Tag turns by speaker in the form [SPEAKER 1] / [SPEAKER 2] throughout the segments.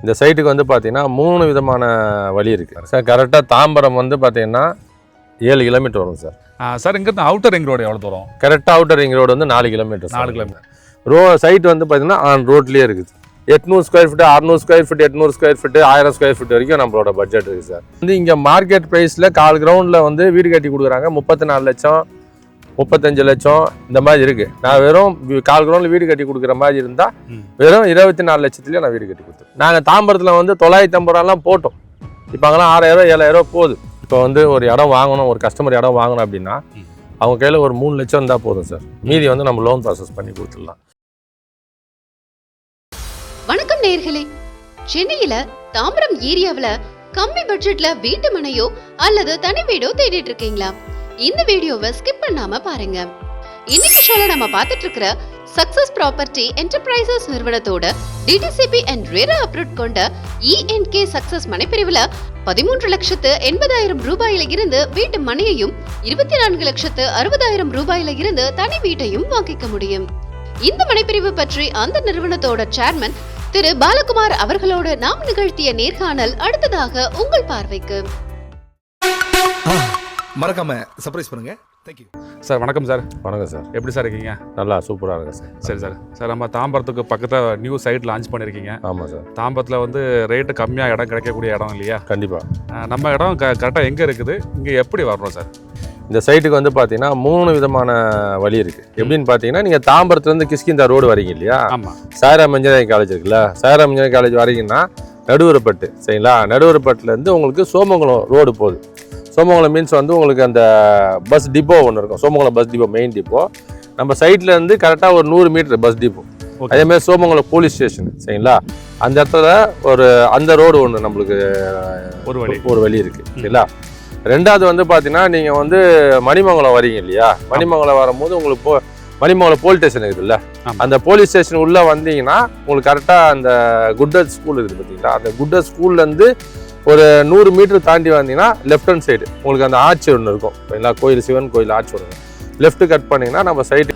[SPEAKER 1] இந்த சைட்டுக்கு வந்து பார்த்தீங்கன்னா 3 விதமான வழி இருக்குது சார். கரெக்டாக தாம்பரம் வந்து பார்த்தீங்கன்னா 7 கிலோமீட்டர் வரும் சார்.
[SPEAKER 2] சார் இங்கேருந்து அவுட்டர் ரிங் ரோடு எவ்வளோ தூரம்?
[SPEAKER 1] கரெக்டாக அவுட்டர் ரிங் ரோடு வந்து 4 கிலோமீட்டர்.
[SPEAKER 2] 4 கிலோமீட்டர்.
[SPEAKER 1] சைட் வந்து பார்த்தீங்கன்னா ஆன் ரோட்லேயே இருக்குது. 800 square feet, 600 square feet, 800 square feet, 1000 square feet வரைக்கும் நம்மளோட பட்ஜெட் இருக்குது சார். வந்து இங்கே மார்க்கெட் ப்ரைஸில் 1/4 கிரவுண்டில் வந்து வீடு கட்டி கொடுக்குறாங்க. 34 லட்சம், 35 லட்சம் இந்த மாதிரி இருக்குது. நான் வெறும் 1/4 கிரவுண்டில் வீடு கட்டி கொடுக்குற மாதிரி இருந்தால் வெறும் 24 லட்சத்துலேயே நான் வீடு கட்டி கொடுத்தேன். நாங்கள் தாம்பரத்தில் வந்து 950 ரூபாலாம் போட்டோம். இப்போ அங்கெல்லாம் 6000 7000 போகுது. இப்போ வந்து ஒரு இடம் வாங்கணும், ஒரு கஸ்டமர் இடம் வாங்கணும் அப்படின்னா அவங்க கையில் ஒரு 3 லட்சம் இருந்தால் போதும் சார். மீதி வந்து நம்ம லோன் ப்ராசஸ் பண்ணி கொடுத்துடலாம்.
[SPEAKER 3] வணக்கம் நேயர்களே, சென்னையில தாம்பரம் ஏரியாவுல கம்மி பட்ஜெட்ல வீட்டு மனையோ அல்லது தனி வீடோ தேடிட்டு இருக்கீங்களா? இந்த வீடியோவை ஸ்கிப் பண்ணாம பாருங்க. இன்னைக்கு ஷோல நம்ம பார்த்துட்டு இருக்கிற சக்சஸ் ப்ராப்பர்ட்டி என்டர்பிரைசஸ் நிறுவனத்தோட டிடிசிபி அண்ட் ரெரா அப்ரூவ் கொண்ட ENK சக்சஸ் மனைப்பிரிவுல 13,80,000 ரூபாயில இருந்து வீட்டு மனையையும் 24,60,000 ரூபாயில இருந்து தனி வீட்டையும் வாங்கிக்க முடியும். இந்த மனைப்பிரிவு பற்றி அந்த நிறுவனத்தோட சேர்மன் திரு பாலகுமார் அவர்களோடு நாம் நிகழ்த்திய நேர்காணல் அடுத்ததாக உங்கள் பார்வைக்கு.
[SPEAKER 4] மறக்காம சர்ப்ரைஸ் பண்ணுங்க. Thank you
[SPEAKER 2] sir. வணக்கம் சார்.
[SPEAKER 1] வணக்கம் சார்.
[SPEAKER 2] எப்படி சார் இருக்கீங்க?
[SPEAKER 1] நல்லா சூப்பராக இருக்கு சார்.
[SPEAKER 2] சரி சார். சார் நம்ம தாம்பரத்துக்கு பக்கத்தில் நியூ சைட் லான்ச் பண்ணியிருக்கீங்க.
[SPEAKER 1] ஆமாம் சார்.
[SPEAKER 2] தாம்பரத்தில் வந்து ரேட்டு கம்மியாக இடம் கிடைக்கக்கூடிய இடம் இல்லையா?
[SPEAKER 1] கண்டிப்பாக.
[SPEAKER 2] நம்ம இடம் கரெக்டாக எங்கே இருக்குது, இங்கே எப்படி வரணும் சார்?
[SPEAKER 1] இந்த சைட்டுக்கு வந்து பார்த்தீங்கன்னா 3 விதமான வழி இருக்குது. எப்படின்னு பார்த்தீங்கன்னா நீங்கள் தாம்பரத்துலேருந்து கிஷ்கிந்தா ரோடு வரீங்க இல்லையா?
[SPEAKER 2] ஆமாம்.
[SPEAKER 1] சாய்ராம் இன்ஜினியரிங் காலேஜ் இருக்குல்ல, சாய்ராம் இன்ஜினியரிங் காலேஜ் வரீங்கன்னா நடுவரப்பட்டு சரிங்களா? நடுவரப்பட்டுலேருந்து உங்களுக்கு சோமங்கலம் ரோடு போகுது. சோமங்கலம் மீன்ஸ் வந்து உங்களுக்கு அந்த பஸ் டிப்போ ஒன்று இருக்கும். Somangalam bus depot main depot. நம்ம சைட்லேருந்து கரெக்டாக ஒரு 100 மீட்டர் பஸ் டிப்போ. அதேமாதிரி சோமங்கலம் போலீஸ் ஸ்டேஷன் சரிங்களா? அந்த இடத்துல அந்த ரோடு ஒன்று நம்மளுக்கு ஒரு வழி இருக்குது சரிங்களா? ரெண்டாவது வந்து பார்த்தீங்கன்னா நீங்கள் வந்து மணிமங்கலம் வரீங்க இல்லையா? மணிமங்கலம் வரும்போது உங்களுக்கு மணிமங்கலம் போலீஸ் ஸ்டேஷன் இருக்குதுல்ல, அந்த போலீஸ் ஸ்டேஷன் உள்ளே வந்தீங்கன்னா உங்களுக்கு கரெக்டாக அந்த குட்டர் ஸ்கூல் இருக்குது பார்த்தீங்களா? அந்த குட்டர் ஸ்கூல்லேருந்து ஒரு 100 மீட்டர் தாண்டி வந்தீங்கன்னா லெஃப்ட் ஹேண்ட் சைடு உங்களுக்கு அந்த ஆர்ச்சி ஒன்று இருக்கும் சரிங்களா? கோயில் சிவன் கோயில் ஆர்ச்சி ஒன்று. லெஃப்ட் கட் பண்ணிங்கன்னா நம்ம சைட்டு.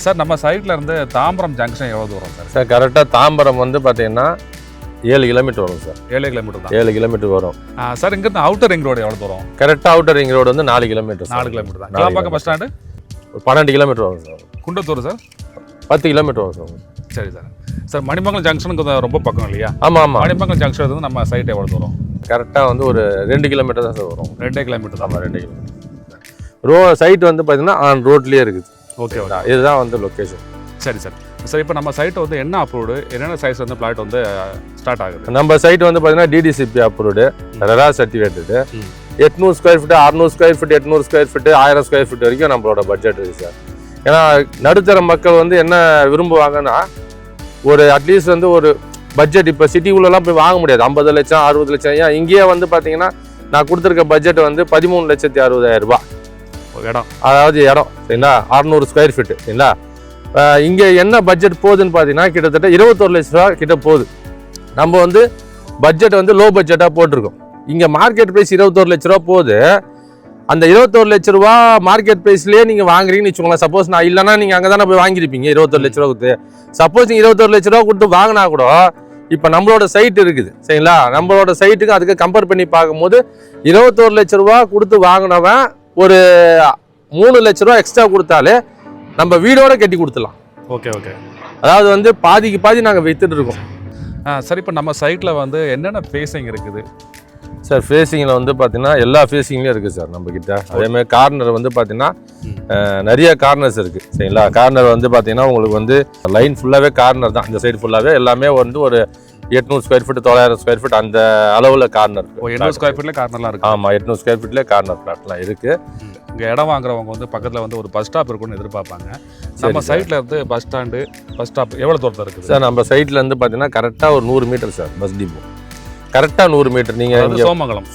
[SPEAKER 2] சார் நம்ம சைட்டில் இருந்து தாம்பரம் ஜங்ஷன் எவ்வளோ தூரம் சார்?
[SPEAKER 1] சார் கரெக்டாக தாம்பரம் வந்து பார்த்தீங்கன்னா 7 கிலோமீட்டர் வரும் சார்.
[SPEAKER 2] 7 கிலோமீட்டர் தான்.
[SPEAKER 1] 7 கிலோமீட்டர் வரும்
[SPEAKER 2] சார். இங்கேருந்து அவுட்டர் ரிங் ரோடு எவ்வளோ தூரம்?
[SPEAKER 1] கரெக்டாக அவுட்டர் ரிங் ரோடு வந்து 4 கிலோமீட்டர்.
[SPEAKER 2] 4 கிலோமீட்டர் தான். கிளாம்பாக்கம் பஸ் ஸ்டாண்டு
[SPEAKER 1] 12 கிலோமீட்டர் வரும் சார்.
[SPEAKER 2] குண்டத்தூர் சார்
[SPEAKER 1] 10 கிலோமீட்டர் வரும் சார்.
[SPEAKER 2] சரி சார். சார் மணிமங்கலம் ஜங்ஷனுக்கு ரொம்ப பக்கம் இல்லையா?
[SPEAKER 1] ஆமாம் ஆமாம்.
[SPEAKER 2] மணிமங்கலம் ஜங்ஷன் வந்து நம்ம சைட் எவ்வளோ தூரம்?
[SPEAKER 1] கரெக்டாக வந்து ஒரு 2 கிலோமீட்டர் தான் சார் வரும்.
[SPEAKER 2] 2 கிலோமீட்டர் தான்.
[SPEAKER 1] 2 கிலோமீட்டர். சைட் வந்து பார்த்தீங்கன்னா ஆன் ரோட்லேயே இருக்குது.
[SPEAKER 2] ஓகே.
[SPEAKER 1] இதுதான் வந்து லொக்கேஷன்.
[SPEAKER 2] சரி சார். சார் இப்போ நம்ம சைட்டு வந்து என்ன அப்ரூவ்டு, என்னென்ன சைஸ் வந்து பிளாட் வந்து ஸ்டார்ட் ஆகுது?
[SPEAKER 1] நம்ம சைட் வந்து பார்த்தீங்கன்னா DTCP approved, RERA certificated, 800 square feet, 600 square feet, 800 square feet, 1000 square feet வரைக்கும் நம்மளோட பட்ஜெட் இருக்குது சார். ஏன்னா நடுத்தர மக்கள் வந்து என்ன விரும்புவாங்கன்னா ஒரு அட்லீஸ்ட் வந்து ஒரு பட்ஜெட் இப்போ சிட்டிக்குள்ளெல்லாம் போய் வாங்க முடியாது. 50 லட்சம் 60 லட்சம். ஏன் இங்கேயே வந்து பார்த்தீங்கன்னா நான் கொடுத்துருக்க பட்ஜெட் வந்து 13,60,000 ரூபா
[SPEAKER 2] இடம்.
[SPEAKER 1] அதாவது இடம் சரிங்களா? 600 ஸ்கொயர் ஃபீட்டு சரிங்களா? இங்கே என்ன பட்ஜெட் போகுதுன்னு பார்த்தீங்கன்னா கிட்டத்தட்ட 21 லட்ச ரூபா கிட்ட போகுது. நம்ம வந்து பட்ஜெட் வந்து லோ பட்ஜெட்டாக போட்டிருக்கோம். இங்கே மார்க்கெட் ப்ரைஸ் 21 லட்ச ரூபா போகுது. அந்த 21 லட்ச ரூபா மார்க்கெட் ப்ரைஸ்லேயே நீங்கள் வாங்குறீங்கன்னு வச்சுக்கோங்களேன். சப்போஸ் நான் இல்லைன்னா நீங்கள் அங்கே தானே போய் வாங்கியிருப்பீங்க 21 லட்ச ரூபா கொடுத்து. சப்போஸ் நீங்கள் 21 லட்ச ரூபா கொடுத்து வாங்கினா கூட இப்போ நம்மளோட சைட் இருக்குது சரிங்களா? நம்மளோட சைட்டுக்கு அதுக்கு கம்பேர் பண்ணி பார்க்கும்போது 21 லட்ச ரூபா கொடுத்து வாங்கினவன் ஒரு 3 லட்ச ரூபா எக்ஸ்ட்ரா கொடுத்தாலே நம்ம வீடோட கட்டி கொடுத்துடலாம்.
[SPEAKER 2] Okay okay.
[SPEAKER 1] அதாவது வந்து பாதிக்கு பாதி நாங்கள் வித்துட்டு இருக்கோம்.
[SPEAKER 2] சரி. இப்போ நம்ம சைட்டில் வந்து என்னென்ன ஃபேஸிங் இருக்குது
[SPEAKER 1] சார்? ஃபேஸிங்கில் வந்து பார்த்தீங்கன்னா எல்லா ஃபேஸிங்லேயும் இருக்குது சார் நம்மக்கிட்ட. அதேமாதிரி கார்னர் வந்து பார்த்தீங்கன்னா நிறைய கார்னர்ஸ் இருக்குது சரிங்களா? கார்னர் வந்து பார்த்தீங்கன்னா உங்களுக்கு வந்து லைன் ஃபுல்லாகவே கார்னர் தான். இந்த சைடு ஃபுல்லாகவே எல்லாமே வந்து ஒரு 800 ஸ்கொயர் ஃபீட் 900 ஸ்கொயர் ஃபீட் அந்த அளவில் கார்னர்.
[SPEAKER 2] 800 ஸ்கொயர் ஃபீட்லேயே கார்னர்லாம் இருக்குது.
[SPEAKER 1] ஆமாம், 800 ஸ்கொயர் ஃபீட்லேயே கார்னர் பிளாட்லாம் இருக்குது.
[SPEAKER 2] இங்கே இடம் வாங்குறவங்க வந்து பக்கத்தில் வந்து ஒரு பஸ் ஸ்டாப் இருக்குன்னு எதிர்பார்ப்பாங்க. நம்ம சைட்டில் இருந்து பஸ் ஸ்டாண்டு பஸ் ஸ்டாப் எவ்வளோ தூரத்தில் இருக்குது
[SPEAKER 1] சார்? நம்ம சைட்லேருந்து பார்த்தீங்கன்னா கரெக்டாக ஒரு 100 மீட்டர் சார் பஸ் டிப்போ. கரெக்டாக 100 மீட்டர். நீங்கள்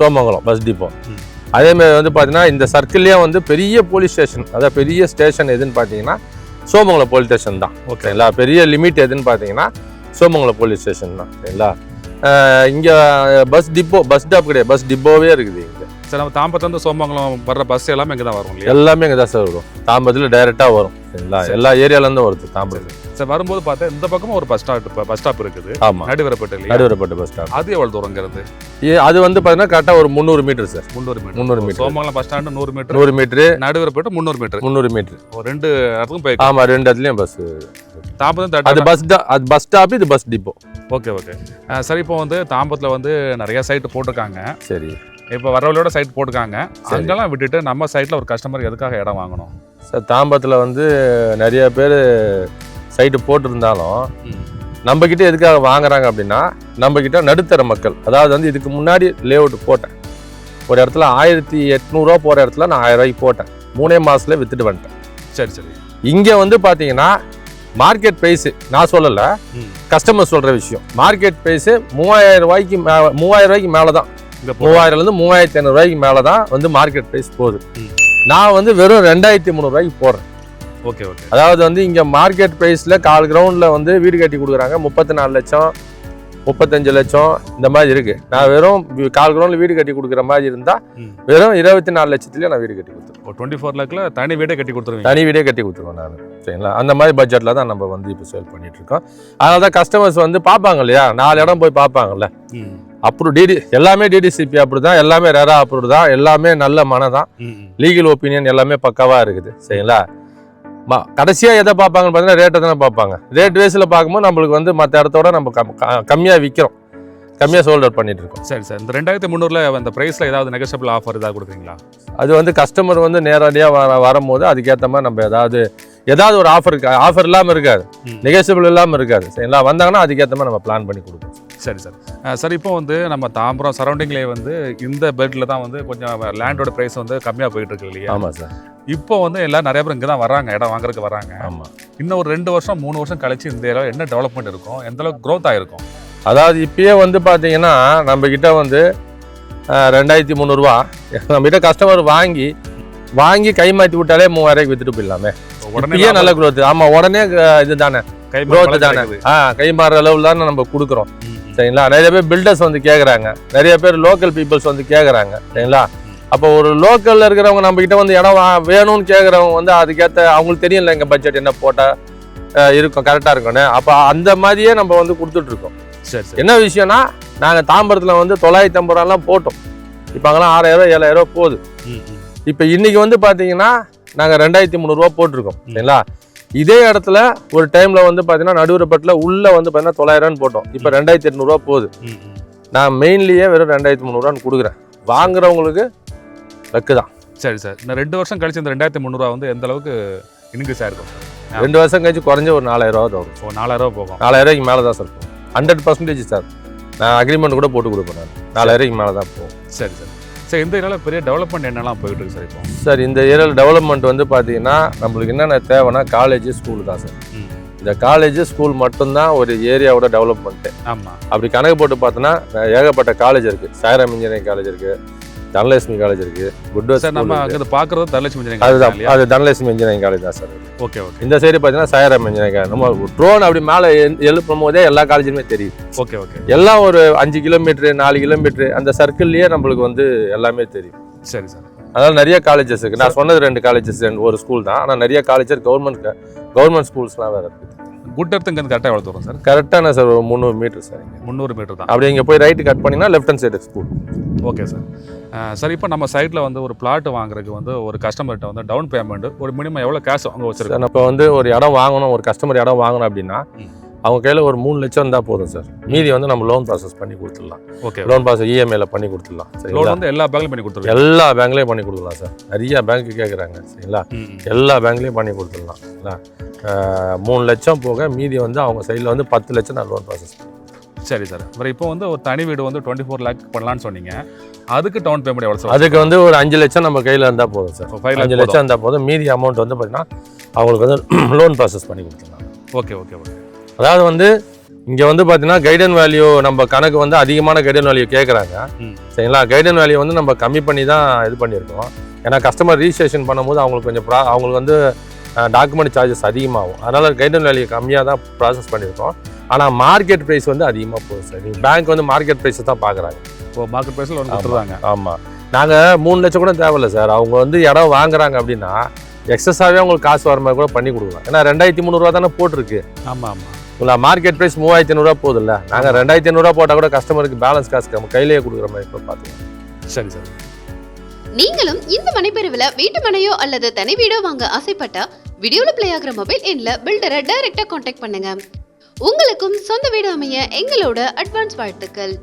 [SPEAKER 1] சோமங்கலம் பஸ் டிப்போ. அதேமாதிரி வந்து பார்த்தீங்கன்னா இந்த சர்க்கிள்லேயே வந்து பெரிய போலீஸ் ஸ்டேஷன், அதாவது பெரிய ஸ்டேஷன் எதுன்னு பார்த்தீங்கன்னா சோமங்கலம் போலீஸ் ஸ்டேஷன் தான். ஓகேங்களா? பெரிய லிமிட் எதுன்னு பார்த்தீங்கன்னா சோமங்கலம் போலீஸ் ஸ்டேஷன் தான் சரிங்களா? இங்கே பஸ் டிப்போ, பஸ் ஸ்டாப் கிடையாது, பஸ் டிப்போவே இருக்குது இங்கே.
[SPEAKER 2] சார் நம்ம தாம்பரத்துலேருந்து சோமங்கலம் வர்ற பஸ் எல்லாமே இங்கே தான் வரும் இல்லையா?
[SPEAKER 1] எல்லாமே இங்கே தான் சார் வரும். தாம்பரத்தில் டைரெக்டாக வரும் சரிங்களா? எல்லா ஏரியாவிலேருந்து வருது தாம்பரத்தில்.
[SPEAKER 2] சார் வரும்போது பார்த்தா இந்த பக்கமும் ஒரு பஸ் ஸ்டாப் இருக்குது
[SPEAKER 1] ஆமாம்,
[SPEAKER 2] நடுவரப்பட்டு
[SPEAKER 1] நடுவரப்பட்டு பஸ் ஸ்டாப்.
[SPEAKER 2] அது எவ்வளவு தூரங்கிறது?
[SPEAKER 1] அது வந்து பார்த்தீங்கன்னா கரெக்டாக ஒரு 300 metre sir.
[SPEAKER 2] 300 metre.
[SPEAKER 1] 300 metre.
[SPEAKER 2] Somangalam bus stand 100 metre,
[SPEAKER 1] 100 metre,
[SPEAKER 2] Naduvarapattu 300 metre.
[SPEAKER 1] 300 metre.
[SPEAKER 2] ஒரு 2 இடத்துக்கும் போய்.
[SPEAKER 1] ஆமாம், 2 இடத்துலையும் பஸ்.
[SPEAKER 2] தாம்பரம்
[SPEAKER 1] அது பஸ் ஸ்டாப், இது பஸ் டிப்போ.
[SPEAKER 2] Okay okay. சரி, இப்போ வந்து தாம்பரத்தில் வந்து நிறைய சைட்டு போட்டிருக்காங்க.
[SPEAKER 1] சரி,
[SPEAKER 2] இப்போ வரவழையோட சைட் போட்டிருக்காங்க. அங்கெல்லாம் விட்டுட்டு நம்ம சைட்டில் ஒரு கஸ்டமர் எதுக்காக இடம் வாங்கணும்
[SPEAKER 1] சார்? தாம்பரத்தில் வந்து நிறைய பேர் சைட்டு போட்டிருந்தாலும் நம்மக்கிட்ட எதுக்காக வாங்குறாங்க அப்படின்னா, நம்மக்கிட்ட நடுத்தர மக்கள், அதாவது வந்து இதுக்கு முன்னாடி லே அவுட் போட்டேன். ஒரு இடத்துல 1800 போகிற இடத்துல நான் 1000 ரூபாய்க்கு போட்டேன். 3 மாதத்துல வித்துட்டு வந்துட்டேன்.
[SPEAKER 2] சரி சரி.
[SPEAKER 1] இங்கே வந்து பார்த்தீங்கன்னா மார்க்கெட் ப்ரைஸு நான் சொல்லலை, கஸ்டமர் சொல்கிற விஷயம். மார்க்கெட் ப்ரைஸு 3000 ரூபாய்க்கு மேலே தான். 3000லேருந்து 3500 ரூபாய்க்கு மேலே தான் வந்து மார்க்கெட் ப்ரைஸ் போகுது. நான் வந்து வெறும் 2300 ரூபாய்க்கு போடுறேன்.
[SPEAKER 2] Okay okay.
[SPEAKER 1] அதாவது வந்து இங்கே மார்க்கெட் ப்ரைஸில் கால் கிரவுண்டில் வந்து வீடு கட்டி கொடுக்குறாங்க 34 லட்சம், 35 லட்சம் இந்த மாதிரி இருக்குது. நான் வெறும் கால் கிரவுண்டில் வீடு கட்டி கொடுக்குற மாதிரி இருந்தால் வெறும் 24 லட்சத்துலேயே நான் வீடு கட்டி கொடுத்துருவேன்.
[SPEAKER 2] 24 லேக்கில் தனி வீடே கட்டி கொடுத்துருவேன்.
[SPEAKER 1] தனி வீடே கட்டி கொடுத்துருவேன் நான். சரிங்களா? அந்த மாதிரி பட்ஜெட்டில் தான் நம்ம வந்து இப்போ சேல் பண்ணிகிட்ருக்கோம். அதனால தான் கஸ்டமர்ஸ் வந்து பார்ப்பாங்க இல்லையா, 4 இடம் போய் பார்ப்பாங்கல்ல. அப்ரூவ் எல்லாமே டிடிசிபி அப்ரூவ் தான், எல்லாமே ரெரா அப்ரூவ் தான், எல்லாமே நல்ல மனம் தான், லீகல் ஒப்பீனியன் எல்லாமே பக்காவாக இருக்குது. சரிங்களா? கடைசியாக எதை பார்ப்பாங்கன்னு பார்த்தீங்கன்னா ரேட்டை தானே பார்ப்பாங்க. ரேட் வேஸில் பார்க்கும்போது நம்மளுக்கு வந்து மற்ற இடத்தோட நம்ம கம்மியாக விற்கிறோம், கம்மியாக சோல்டர் பண்ணிட்டு இருக்கோம்.
[SPEAKER 2] சரி சார். இந்த 2300 அந்த ப்ரைஸில் ஏதாவது நெகோஷியபிள் ஆஃபர் ஏதாவது கொடுக்குறீங்களா?
[SPEAKER 1] அது வந்து கஸ்டமர் வந்து நேரடியாக வரும்போது அதுக்கேற்ற மாதிரி நம்ம ஏதாவது ஒரு ஆஃபர் இல்லாமல் இருக்காது, நெகோஷியபிள் இல்லாமல் இருக்காது. சரிங்களா? வந்தாங்கன்னா அதுக்கேற்ற மாதிரி நம்ம பிளான் பண்ணி கொடுப்போம்.
[SPEAKER 2] சரி சார். சார், இப்போ வந்து நம்ம தாம்பரம் சரௌண்டிங்லேயே வந்து இந்த பெட்டில் தான் வந்து கொஞ்சம் லேண்டோட ப்ரைஸ் வந்து கம்மியாக போயிட்டு இருக்கு இல்லையா?
[SPEAKER 1] ஆமாம் சார்.
[SPEAKER 2] இப்போ வந்து எல்லாம் நிறைய பேர் இங்கே தான் வராங்க, இடம் வாங்குறதுக்கு வராங்க.
[SPEAKER 1] ஆமாம்.
[SPEAKER 2] இன்னும் ஒரு 2 வருஷம் 3 வருஷம் கழிச்சு இந்த இடம் என்ன டெவலப்மெண்ட் இருக்கும், எந்த அளவுக்கு க்ரோத் ஆகிருக்கும்?
[SPEAKER 1] அதாவது இப்பயே வந்து பார்த்தீங்கன்னா நம்மக்கிட்ட வந்து 2300 ரூபா நம்மகிட்ட கஸ்டமர் வாங்கி கை மாற்றி விட்டாலே 3000 ரூபாய்க்கு வித்துட்டு போயிடலாமே. உடனே நல்ல க்ரோத். ஆமாம், உடனே இது தானே க்ரோத் தானே. கை மாறுற அளவில் தானே நம்ம கொடுக்குறோம். சரிங்களா? நிறைய பேர் பில்டர்ஸ் வந்து கேட்குறாங்க, நிறைய பேர் லோக்கல் பீப்புள்ஸ் வந்து கேட்குறாங்க. சரிங்களா? அப்போ ஒரு லோக்கலில் இருக்கிறவங்க நம்மக்கிட்ட வந்து இடம் வேணும்னு கேட்குறவங்க வந்து அதுக்கேற்ற அவங்களுக்கு தெரியல எங்கள் பட்ஜெட் என்ன போட்டால் இருக்கும், கரெக்டாக இருக்கும்னு. அப்போ அந்த மாதிரியே நம்ம வந்து கொடுத்துட்ருக்கோம்.
[SPEAKER 2] சரி.
[SPEAKER 1] என்ன விஷயம்னா, நாங்கள் தாம்பரத்தில் வந்து 950 ரூபாலாம் போட்டோம். இப்போ அங்கெல்லாம் 6000 7000 போகுது. இப்போ இன்னைக்கு வந்து பார்த்தீங்கன்னா நாங்கள் 2300 ரூபா போட்டிருக்கோம். சரிங்களா? இதே இடத்துல ஒரு டைமில் வந்து பார்த்தீங்கன்னா நடுவரப்பட்டில் உள்ளே வந்து பார்த்தீங்கன்னா 900 போட்டோம். இப்போ 2800 ரூபா போகுது. நான் மெயின்லேயே வெறும் 2300 ரூபான்னு கொடுக்குறேன். வாங்குறவங்களுக்கு லக்கு தான்.
[SPEAKER 2] சரி சார். இந்த 2 வருஷம் கழிச்சு இந்த 2300 ரூபா வந்து எந்த அளவுக்கு இன்க்ரீஸ் ஆயிருக்கும்?
[SPEAKER 1] 2 வருஷம் கழிச்சு குறைஞ்ச ஒரு 4000 ரூபா தான் வரும்.
[SPEAKER 2] 4000 ரூபா போகும்.
[SPEAKER 1] 4000 ரூபாய்க்கு மேலே தான் சார் போகும். 100% சார். நான் அக்ரிமெண்ட் கூட போட்டு கொடுப்பேன். நான் 4000 ரூபாய்க்கு மேலே தான் போகும்.
[SPEAKER 2] சரி சார். சார், இந்த ஏரியாவில் பெரிய டெவலப்மெண்ட் என்னெல்லாம் போயிட்டு இருக்கு சார் இப்போ?
[SPEAKER 1] சார், இந்த ஏரியாவில் டெவலப்மெண்ட் வந்து பார்த்தீங்கன்னா நம்மளுக்கு என்னென்ன தேவைன்னா காலேஜ் ஸ்கூல் தான் சார். இந்த காலேஜ் ஸ்கூல் மட்டும்தான் ஒரு ஏரியாவோட டெவலப்மெண்ட்டு.
[SPEAKER 2] ஆமாம்.
[SPEAKER 1] அப்படி கணக்கு போட்டு பார்த்தோன்னா ஏகப்பட்ட காலேஜ் இருக்குது. சாய்ராம் இன்ஜினியரிங் காலேஜ் இருக்குது, தனலட்சுமி காலேஜ் இருக்குது, குட்
[SPEAKER 2] சார். நம்ம அங்கே பார்க்குறது தனலட்சுமி இன்ஜினியரிங்.
[SPEAKER 1] அதுதான், அது தனலட்சுமி இன்ஜினியரிங் காலேஜ் தான் சார்.
[SPEAKER 2] Okay okay.
[SPEAKER 1] இந்த சைடு பார்த்தீங்கன்னா சாய்ராம் இன்ஜினியரிங் காலேஜ். நம்ம ட்ரோன் அப்படி மேலே எழுப்பும் போதே எல்லா காலேஜுமே தெரியுது.
[SPEAKER 2] Okay okay.
[SPEAKER 1] எல்லாம் ஒரு 5 கிலோமீட்டரு 4 கிலோமீட்டரு அந்த சர்க்கிள்லேயே நம்மளுக்கு வந்து எல்லாமே தெரியும்.
[SPEAKER 2] சரி சார்.
[SPEAKER 1] அதாவது நிறைய காலேஜஸ் இருக்குது. நான் சொன்னது 2 காலேஜஸ், ஒரு ஸ்கூல் தான். ஆனால் நிறைய காலேஜஸ் கவர்மெண்ட் ஸ்கூல்ஸ்லாம் வேறு இருக்குது.
[SPEAKER 2] குட் எர்த்துங்க கரெக்டாக எவ்வளோ தூரம் சார்?
[SPEAKER 1] கரெக்டான சார் ஒரு 300 மீட்டர் சார்.
[SPEAKER 2] 300 மீட்டர் தான்.
[SPEAKER 1] அப்படி இங்கே போய் ரைட்டு கட் பண்ணிங்கன்னா left hand side school.
[SPEAKER 2] Okay sir. Sir, இப்போ நம்ம சைட்டில் வந்து ஒரு பிளாட் வாங்குறதுக்கு வந்து ஒரு கஸ்டமர்கிட்ட வந்து டவுன் பேமெண்ட் ஒரு மினிமம் எவ்வளோ கேஷ் அவங்க வச்சிருக்காங்க?
[SPEAKER 1] இப்போ வந்து ஒரு இடம் வாங்கணும், ஒரு கஸ்டமர் இடம் வாங்கணும் அப்படின்னா அவங்க கையில் ஒரு 3 லட்சம் இருந்தால் போதும் சார். மீதி வந்து நம்ம லோன் ப்ராசஸ் பண்ணி கொடுத்துடலாம்.
[SPEAKER 2] ஓகே.
[SPEAKER 1] லோன் ப்ராசஸ் இஎம்ஐல பண்ணி கொடுத்துடலாம்.
[SPEAKER 2] லோன் வந்து எல்லா பேங்க்லையும் பண்ணி கொடுத்துருவோம்.
[SPEAKER 1] எல்லா பேங்க்லையும் பண்ணி கொடுத்துடலாம் சார். நிறைய பேங்க்கு கேட்குறாங்க. சரிங்களா? எல்லா பேங்க்லையும் பண்ணி கொடுத்துடலாம். 3 லட்சம் போக மீதி வந்து அவங்க சைடில் வந்து 10 லட்சம் நான் லோன் ப்ராசஸ் பண்ணுவேன்.
[SPEAKER 2] சரி சார். அப்புறம் இப்போ வந்து ஒரு தனி வீடு வந்து 24 லேக் பண்ணலான்னு சொன்னீங்க. அதுக்கு டவுன் பேமெண்ட் எவ்வளோ சார்?
[SPEAKER 1] அதுக்கு வந்து ஒரு 5 லட்சம் நம்ம கையில் இருந்தால் போதும் சார். 5 லட்சம் இருந்தால் போதும். மீதி அமௌண்ட் வந்து பார்த்தீங்கன்னா அவங்களுக்கு வந்து லோன் ப்ராசஸ் பண்ணி கொடுத்துடலாம்.
[SPEAKER 2] Okay okay okay.
[SPEAKER 1] அதாவது வந்து இங்கே வந்து பார்த்தீங்கன்னா கைடன் வேல்யூ நம்ம கணக்கு வந்து அதிகமான கைடன் வேல்யூ கேட்குறாங்க. சரிங்களா? கைடன் வேல்யூ வந்து நம்ம கம்மி பண்ணி தான் இது பண்ணியிருக்கோம். ஏன்னா கஸ்டமர் ரிஜிஸ்ட்ரேஷன் பண்ணும்போது அவங்களுக்கு கொஞ்சம் அவங்களுக்கு வந்து டாக்குமெண்ட் சார்ஜஸ் அதிகமாகும். அதனால் கைடன் வேல்யூ கம்மியாக தான் ப்ராசஸ் பண்ணியிருக்கோம். ஆனால் மார்க்கெட் ப்ரைஸ் வந்து அதிகமாக போகுது சார். பேங்க் வந்து மார்க்கெட் ப்ரைஸை தான் பார்க்குறாங்க.
[SPEAKER 2] இப்போ மார்க்கெட் ப்ரைஸில் ஒன்று கொடுத்துருவாங்க.
[SPEAKER 1] ஆமாம். நாங்கள் 3 லட்சம் கூட தேவையில்லை சார். அவங்க வந்து இடம் வாங்குறாங்க அப்படின்னா எக்ஸஸாகவே உங்களுக்கு காசு வர மாதிரி கூட பண்ணி கொடுக்கலாம். ஏன்னா 2300 தானே போட்டிருக்கு.
[SPEAKER 2] ஆமாம் ஆமாம்.
[SPEAKER 1] உங்களை மார்க்கெட் ப்ரைஸ் 3500 போகுதுல்ல, நாங்கள் 2500 போட்டால் கூட கஸ்டமருக்கு பேலன்ஸ் காசு நம்ம கையிலேயே கொடுக்குற மாதிரி கூட பார்த்துக்கலாம்.
[SPEAKER 2] சரி சரி.
[SPEAKER 3] நீங்களும் இந்த மனைப்பிரிவுல வீட்டு மனையோ அல்லது தனி வீடோ வாங்க ஆசைப்பட்டா வீடியோல பிளே ஆகிற மொபைல் எண்ல பில்டரை டைரக்டா கான்டாக்ட் பண்ணுங்க. உங்களுக்கும் சொந்த வீடு அமைய எங்களோட அட்வான்ஸ் வாழ்த்துக்கள்.